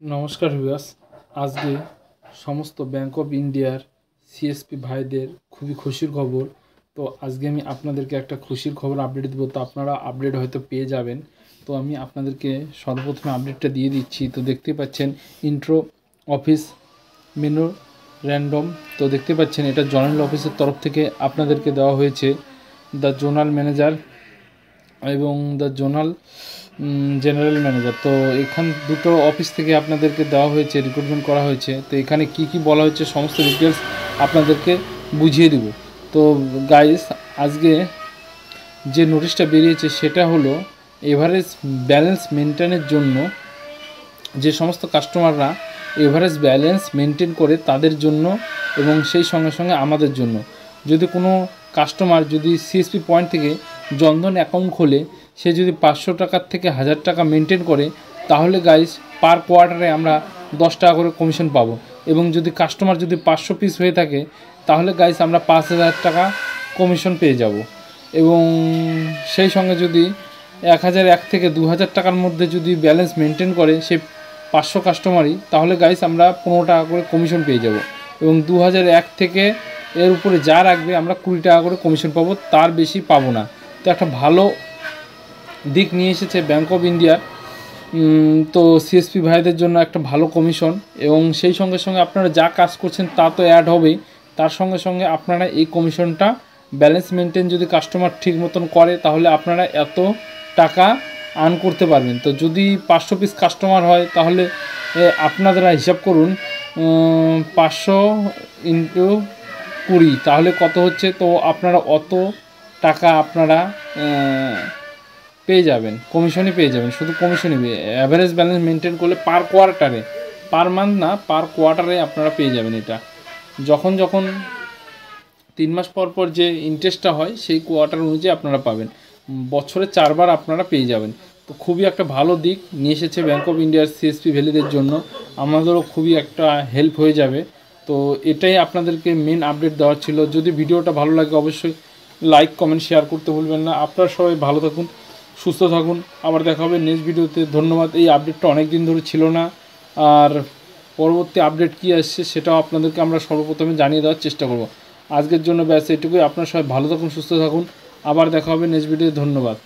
নমস্কার ভিউয়ার্স। আজকে সমস্ত ব্যাংক অফ ইন্ডিয়ার সিএসপি ভাইদের খুবই খুশির খবর। তো আজকে আমি আপনাদেরকে একটা খুশির খবর আপডেট দেবো, তো আপনারা আপডেট হয়তো পেয়ে যাবেন। তো আমি আপনাদেরকে সর্বপ্রথমে আপডেটটা দিয়ে দিচ্ছি। তো দেখতে পাচ্ছেন ইন্ট্রো অফিস মেনু র্যান্ডম। তো দেখতে পাচ্ছেন এটা জোনাল অফিসের তরফ থেকে আপনাদেরকে দেওয়া হয়েছে। দ্য জোনাল ম্যানেজার এবং দ্য জোনাল জেনারেল ম্যানেজার। তো এখান দুটো অফিস থেকে আপনাদেরকে দেওয়া হয়েছে, রিক্রুটমেন্ট করা হয়েছে। তো এখানে কি কি বলা হয়েছে সমস্ত ডিটেলস আপনাদেরকে বুঝিয়ে দেব। তো গাইস, আজকে যে নোটিশটা বেরিয়েছে সেটা হলো এভারেজ ব্যালেন্স মেনটেনের জন্য, যে সমস্ত কাস্টমাররা এভারেজ ব্যালেন্স মেনটেন করে তাদের জন্য এবং সেই সঙ্গে সঙ্গে আমাদের জন্য। যদি কোনো কাস্টমার যদি সিএসপি পয়েন্ট থেকে জনধন অ্যাকাউন্ট খোলে, সে যদি 500 টাকার থেকে 1000 টাকা মেনটেন করে, তাহলে গাইস পার কোয়ার্টারে আমরা 10 টাকা করে কমিশন পাবো। এবং যদি কাস্টমার যদি 500 পিস হয়ে থাকে, তাহলে গাইস আমরা 5000 টাকা কমিশন পেয়ে যাব। এবং সেই সঙ্গে যদি 1001 থেকে 2000 টাকার মধ্যে যদি ব্যালেন্স মেনটেন করে সে 500 কাস্টমারই, তাহলে গাইস আমরা 15 টাকা করে কমিশন পেয়ে যাব। এবং 2001 থেকে এর উপরে যা রাখবে আমরা 20 টাকা করে কমিশন পাবো, তার বেশি পাবো না। তো একটা ভালো দিক নিয়ে এসেছে ব্যাংক অফ ইন্ডিয়া। তো সিএসপি ভাইদের জন্য একটা ভালো কমিশন, এবং সেই সঙ্গে সঙ্গে আপনারা যা কাজ করছেন তা তো অ্যাড হবেই, তার সঙ্গে সঙ্গে আপনারা এই কমিশনটা ব্যালেন্স মেনটেন যদি কাস্টমার ঠিক মতন করে, তাহলে আপনারা এত টাকা আর্ন করতে পারবেন। তো যদি 500 পিস কাস্টমার হয়, তাহলে আপনারা হিসাব করুন 500 ইন্টু 20, তাহলে কত হচ্ছে। তো আপনারা অত টাকা আপনারা পেয়ে যাবেন, কমিশনই পেয়ে যাবেন, শুধু কমিশনই। অ্যাভারেজ ব্যালেন্স মেনটেন করলে পার কোয়ার্টারে, পার মান্থ না, পার কোয়ার্টারে আপনারা পেয়ে যাবেন। এটা যখন 3 মাস পর পর যে ইন্টারেস্টটা হয় সেই কোয়ার্টার অনুযায়ী আপনারা পাবেন। বছরে 4 বার আপনারা পেয়ে যাবেন। তো খুবই একটা ভালো দিক নিয়ে এসেছে ব্যাংক অফ ইন্ডিয়ার সিএসপি ভ্যালিদের জন্য, আমাদেরও খুবই একটা হেল্প হয়ে যাবে। তো এটাই আপনাদেরকে মেন আপডেট দেওয়ার ছিল। যদি ভিডিওটা ভালো লাগে অবশ্যই লাইক কমেন্ট শেয়ার করতে ভুলবেন না। আপনারা সবাই ভালো থাকুন, সুস্থ থাকুন। আবার দেখা হবে নেক্সট ভিডিওতে। ধন্যবাদ। এই আপডেটটা অনেক দিন ধরে ছিল না, আর পরবর্তী আপডেট কী আসছে সেটাও আপনাদেরকে আমরা সর্বপ্রথমে জানিয়ে দেওয়ার চেষ্টা করব। আজকের জন্য ব্যাস এটুকুই। আপনারা সবাই ভালো থাকুন, সুস্থ থাকুন। আবার দেখা হবে নেক্সট ভিডিওতে। ধন্যবাদ।